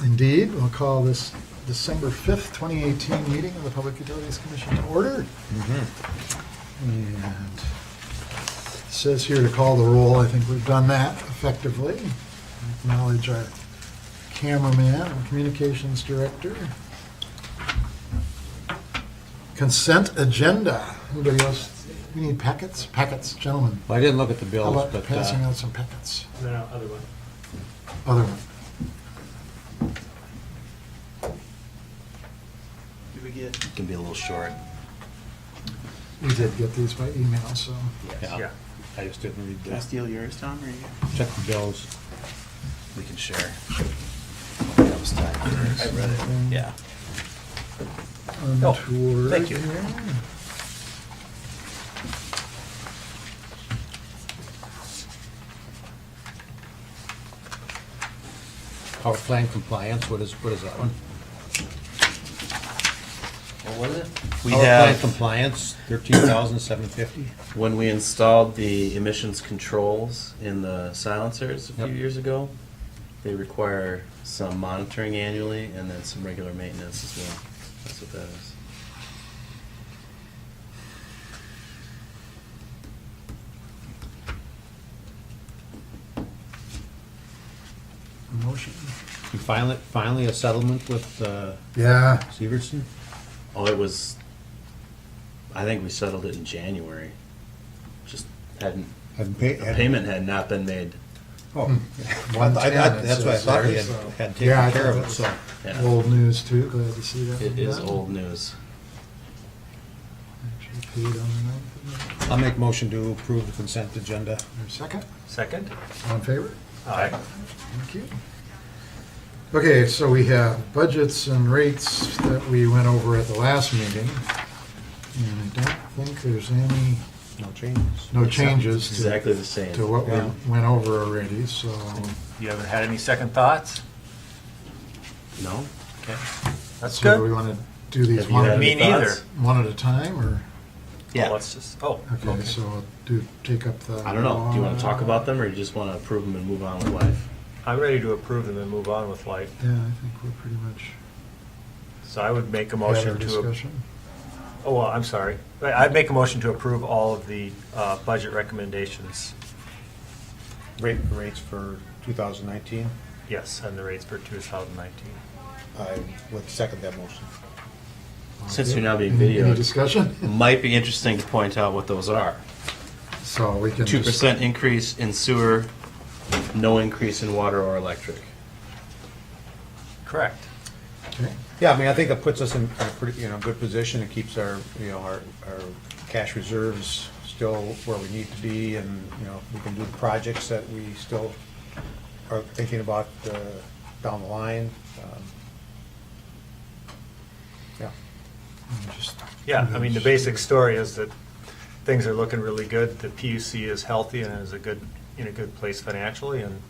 Indeed, we'll call this December 5th, 2018 meeting of the Public Utilities Commission to order. And it says here to call the roll. I think we've done that effectively. Acknowledge our cameraman and communications director. Consent agenda. Anybody else? We need packets? Packets, gentlemen. Well, I didn't look at the How bills, about but passing out some packets? No, other one. Other one. Did we get? It can be a little short. We did get these by email, so. Yeah. I just didn't read Can I the, steal yours, Tom, or you? check the bills. We can share. That was time. I read it. Yeah. Untoward. thank you. here. Power plant compliance, what is that one? What was it? We Power plant have, compliance, 13,750. when we installed the emissions controls in the silencers a few Yep. years ago, they require some monitoring annually and then some regular maintenance as well. That's what that is. Motion. You finally a settlement with Yeah, Severson? Oh, it was, I think we settled it in January. Just hadn't, Hadn't the paid. payment had not been made. Oh, One I ten, thought, it that's what I says thought we there, had, so- had Yeah, I taken care thought of it, so. Yeah. old news too, glad to see that. It one is done. old news. Actually paid on the 9th. I'll make motion to approve the consent agenda. There's a second, Second? all in favor? Aye. Thank you. Okay, so we have budgets and rates that we went over at the last meeting. And I don't think there's any, No changes. no changes Exactly the same. to what we Yeah. went over already, so. You haven't had any second thoughts? No? Okay. That's So do we good. want to do these Have you one had at, Me any thoughts? neither. one at a time, or? Yeah. Let's just, okay. Okay, so we'll take up the. I don't know. Do you want to talk about them, or you just want to approve them and move on with life? I'm ready to approve them and move on with life. Yeah, I think we're pretty much So I would make a had our motion to, discussion. oh, well, I'm sorry. I'd make a motion to approve all of the budget recommendations. Rates for 2019. Yes, and the rates for 2019. I would second that motion. Since you're now being Any videoed, discussion? it might be interesting to point out what those are. So we can. 2% increase in sewer, no increase in water or electric. Correct. Okay. Yeah, I mean, I think that puts us in a pretty, good position. It keeps our, our cash reserves still where we need to be, and, we can do the projects that we still are thinking about down the line. Yeah. Just- Yeah, I mean, the basic story is that things are looking really good. The PUC is healthy and is in a good place financially, and,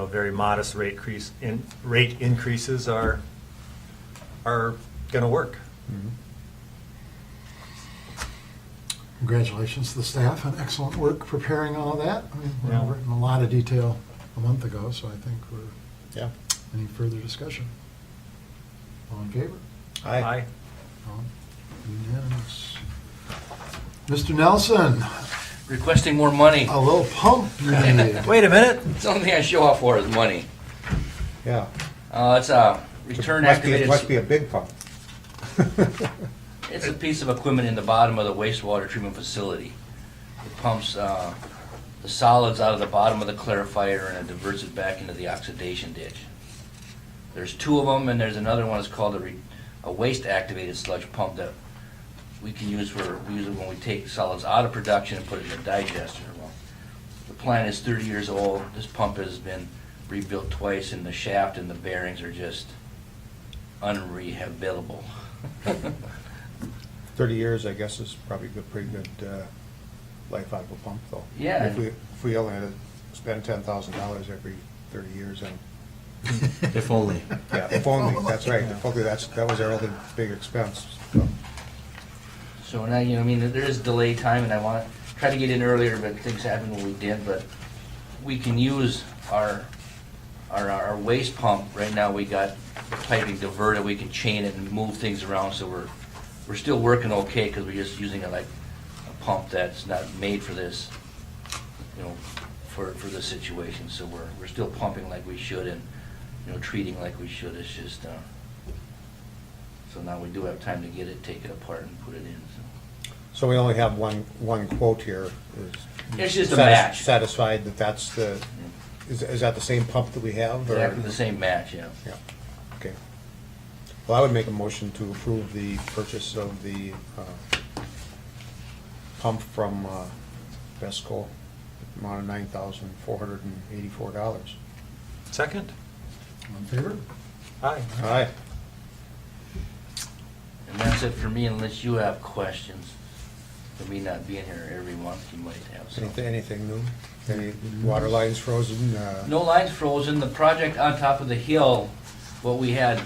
very modest rate increases are gonna work. Congratulations to the staff on excellent work preparing all that. I mean, we Yeah. were in a lot of detail a month ago, so I think we're, Yeah. any further discussion? All in favor? Aye. All unanimous. Mr. Nelson, Requesting more money. a little pump you need. Wait a minute. It's the only thing I show off for is money. Yeah. It's a return activated. Must be a big pump. It's a piece of equipment in the bottom of the wastewater treatment facility. It pumps the solids out of the bottom of the clarifier and it diverts it back into the oxidation ditch. There's two of them, and there's another one that's called a waste activated sludge pump that we can use we use it when we take solids out of production and put it in a digester. Well, the plant is 30 years old. This pump has been rebuilt twice, and the shaft and the bearings are just unrehabilitable. 30 years, I guess, is probably a pretty good life out of a pump, though. Yeah. If we only had to spend $10,000 every 30 years, then, If only. yeah, if only, that's right. If only that was our only big expense. So, So now, there is delay time, and I want to try to get in earlier, but things happened when we did, but we can use our our waste pump, right now we got piping diverted, we can chain it and move things around, so we're still working okay, because we're just using it like a pump that's not made for this, you know, for this situation, so we're still pumping like we should and, you know, treating like we should. It's just, so now we do have time to get it, take it apart and put it in, so. So we only have one quote here. It's just a match. Satisfied that that's the, is that the same pump that we have? or- Exactly the same match, yeah. Yeah, okay. Well, I would make a motion to approve the purchase of the pump from Vesco, amount of $9,484. Second? All in favor? Aye. Aye. And that's it for me, unless you have questions. For me not being here every month, you might have some. Anything new? Any water lines frozen? No lines frozen. The project on top of the hill, what we had,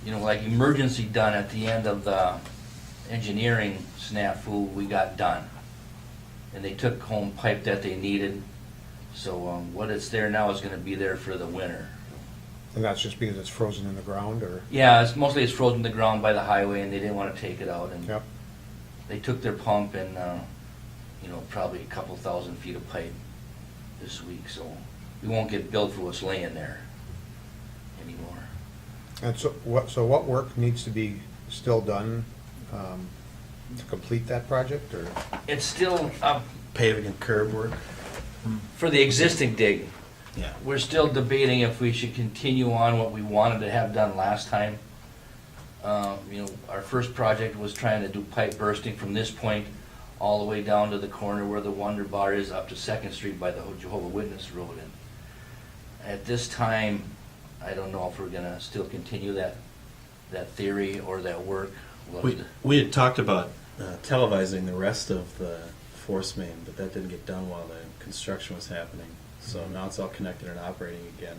you know, like emergency done at the end of the engineering snafu, we got done. And they took home pipe that they needed. So what it's there now is gonna be there for the winter. And that's just because it's frozen in the ground, or? Yeah, it's mostly it's frozen to the ground by the highway and they didn't wanna take it out. And Yep. they took their pump and, you know, probably a couple thousand feet of pipe this week, so we won't get billed for what's laying there anymore. And so what work needs to be still done to complete that project, or? It's still up Paving and curb work? for the existing dig. Yeah. We're still debating if we should continue on what we wanted to have done last time. You know, our first project was trying to do pipe bursting from this point all the way down to the corner where the Wonder Bar is up to Second Street by the Jehovah Witness Road. And at this time, I don't know if we're gonna still continue that theory or that work. We'll have to- We had talked about televising the rest of the force main, but that didn't get done while the construction was happening. So now it's all connected and operating again.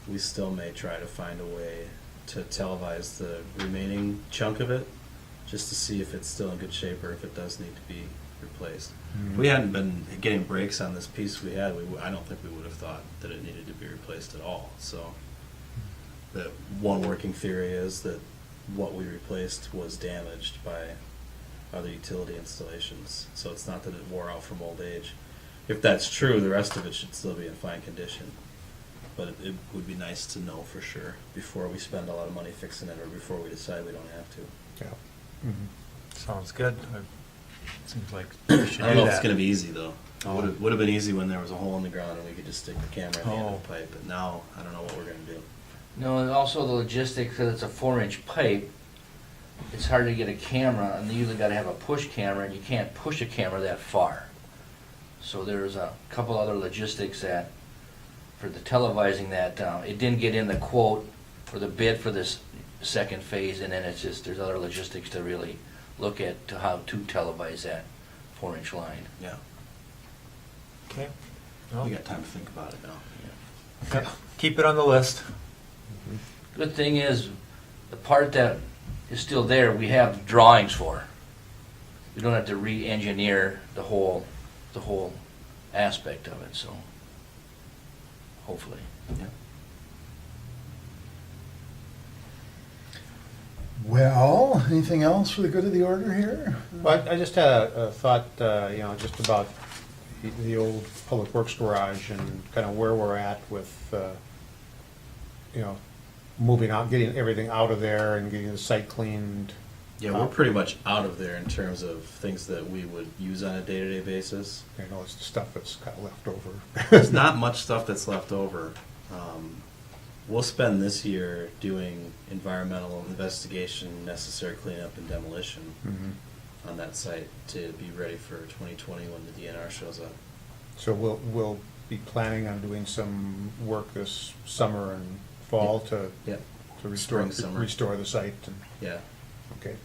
We still may try to find a way to televise the remaining chunk of it, just to see if it's still in good shape or if it does need to be replaced. If we hadn't been getting breaks on this piece we had, I don't think we would have thought that it needed to be replaced at all. So the one working theory is that what we replaced was damaged by other utility installations. So it's not that it wore out from old age. If that's true, the rest of it should still be in fine condition. But it would be nice to know for sure before we spend a lot of money fixing it or before we decide we don't have to. Yeah. Sounds good. Seems like we should do I don't know if it's that. going to be easy though. Oh. Would have been easy when there was a hole in the ground and we could just stick the camera in the end of Oh. the pipe. But now I don't know what we're going to do. No, and also the logistics, because it's a 4-inch pipe, it's hard to get a camera, and you usually gotta have a push camera, and you can't push a camera that far. So there's a couple other logistics that, for the televising that, it didn't get in the quote for the bid for this second phase, and then it's just, there's other logistics to really look at to how to televise that 4-inch line. Yeah. Okay. We Well, got time to think about it now. yep. Keep it on the list. Good thing is, the part that is still there, we have drawings for. We don't have to re-engineer the whole aspect of it, so, hopefully. Yeah. Well, anything else for the good of the order here? Well, I just had a thought, you know, just about the old Public Works garage and kind of where we're at with, you know, moving out, getting everything out of there and getting the site cleaned. Yeah, we're pretty much out of there in terms of things that we would use on a day-to-day basis. I know it's the stuff that's kind of left over. There's not much stuff that's left over. We'll spend this year doing environmental investigation, necessary cleanup, and demolition on that site to be ready for 2020 when the DNR shows up. So we'll be planning on doing some work this summer and fall to Yeah. restore Spring, summer. restore the site. And, Yeah, okay.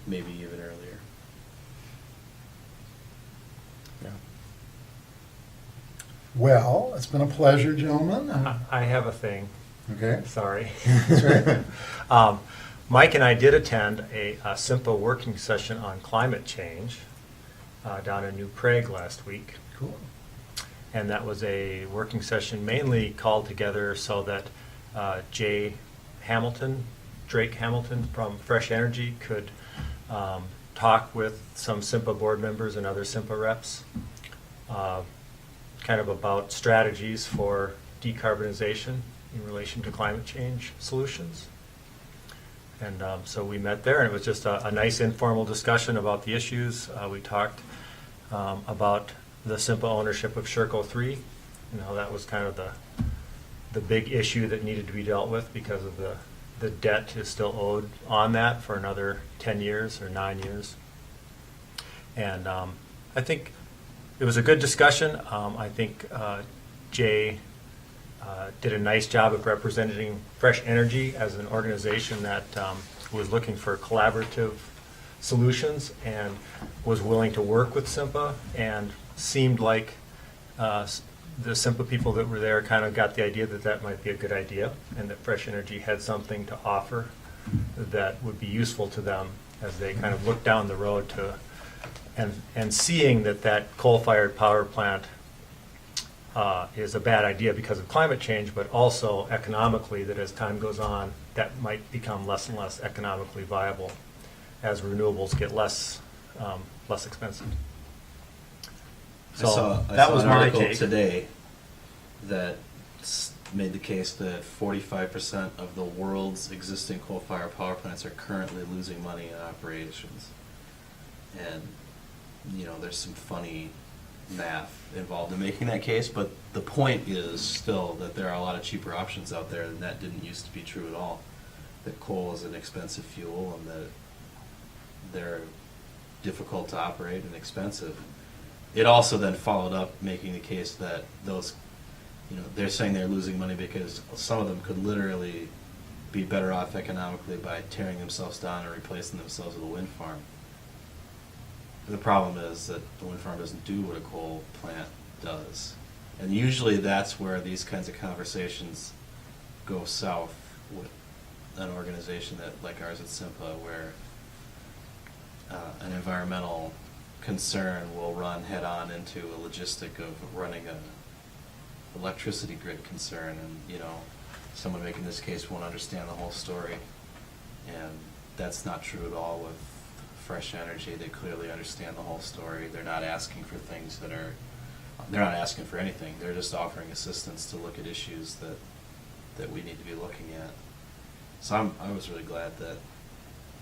maybe even earlier. Yeah. Well, it's been a pleasure, gentlemen. I have a thing. Okay. Sorry. That's right. Mike and I did attend a simple working session on climate change down in New Prague last week. Cool. And that was a working session mainly called together so that Drake Hamilton from Fresh Energy could talk with some SIMPA board members and other SIMPA reps, kind of about strategies for decarbonization in relation to climate change solutions. And so we met there, and it was just a nice informal discussion about the issues. We talked about the SIMPA ownership of Sherco 3, and how that was kind of the big issue that needed to be dealt with because of the debt is still owed on that for another 10 years or 9 years. And I think it was a good discussion. I think Jay did a nice job of representing Fresh Energy as an organization that was looking for collaborative solutions and was willing to work with SIMPA, and seemed like the SIMPA people that were there kind of got the idea that that might be a good idea, and that Fresh Energy had something to offer that would be useful to them as they kind of look down the road to, and seeing that coal-fired power plant is a bad idea because of climate change, but also economically, that as time goes on, that might become less and less economically viable as renewables get less expensive. So I that saw was an my article take. today that made the case that 45% of the world's existing coal-fired power plants are currently losing money in operations. And, you know, there's some funny math involved in making that case, but the point is still that there are a lot of cheaper options out there, and that didn't used to be true at all. That coal is an expensive fuel, and that they're difficult to operate and expensive. It also then followed up making the case that those, you know, they're saying they're losing money because some of them could literally be better off economically by tearing themselves down and replacing themselves with a wind farm. The problem is that the wind farm doesn't do what a coal plant does. And usually that's where these kinds of conversations go south with an organization that, like ours at SIMPA, where an environmental concern will run head-on into a logistic of running a electricity grid concern, and, you know, someone making this case won't understand the whole story. And that's not true at all with Fresh Energy. They clearly understand the whole story. They're not asking for things they're not asking for anything. They're just offering assistance to look at issues that we need to be looking at. So I was really glad that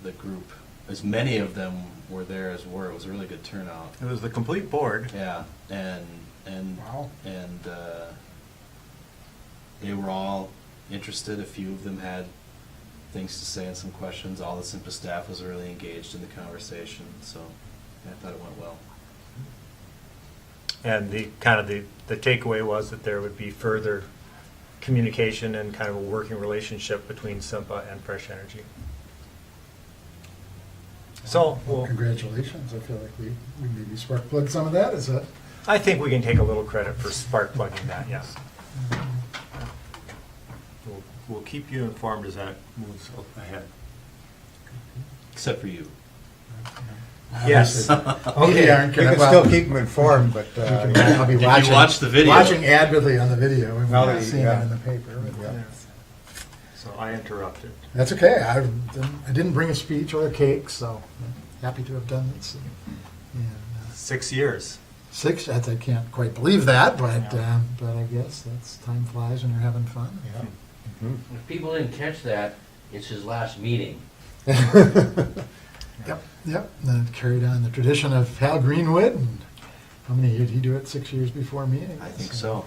the group, as many of them were there as were. It was a really good turnout. It was the complete board. Yeah, and Wow. They were all interested. A few of them had things to say and some questions. All the SIMPA staff was really engaged in the conversation, so I thought it went well. And the takeaway was that there would be further communication and kind of a working relationship between SIMPA and Fresh Energy. So, Well, congratulations. I feel like we maybe spark plug some of that. Is that? I think we can take a little credit for spark plugging that, yes. We'll keep you informed as that moves ahead. Except for you. Yes. Okay, aren't We gonna, can still keep them informed, but, I'll be If you watching. watch the video. Watching avidly on the video. We Well, haven't seen yeah. it in the paper. But Yeah. So I interrupted. That's okay. I didn't bring a speech or a cake, so happy to have done this. And, 6 years. 6, I can't quite believe that, but Yeah. but I guess that's time flies when you're having fun. yeah. Mhm. If people didn't catch that, it's his last meeting. Yep. And then it carried on the tradition of Hal Greenwood. And how many did he do it? 6 years before me? I think so.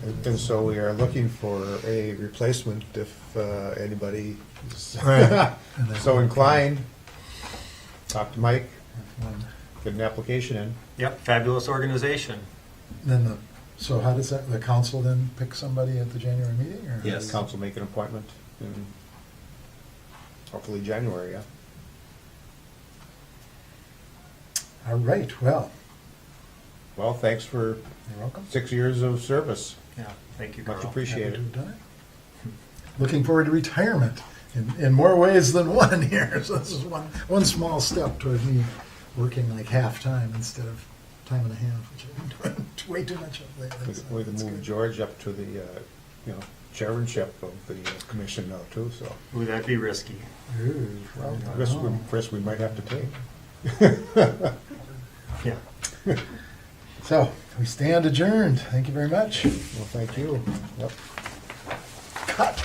Yeah, And so we are looking for a replacement if anybody is Right. And then- so inclined. Talk to Mike, get an application in. Yep, fabulous organization. Then so how does the council then pick somebody at the January meeting? Or Yes. Council make an appointment in hopefully January, yeah. All right. Well, Well, thanks for you're welcome. 6 years of service. Yeah, thank you, Much Carl. appreciated. Happy to have done it. Looking forward to retirement in more ways than one here. So this is one small step toward me working like half time instead of time and a half, which I've been doing way too much of lately. so We can that's move good. George up to the, chairmanship of the commission now too, so. Would that be risky? Ooh, well, Risk we might have to take. Yeah. So, we stand adjourned. Thank you very much. Well, thank you. Yep. Cut.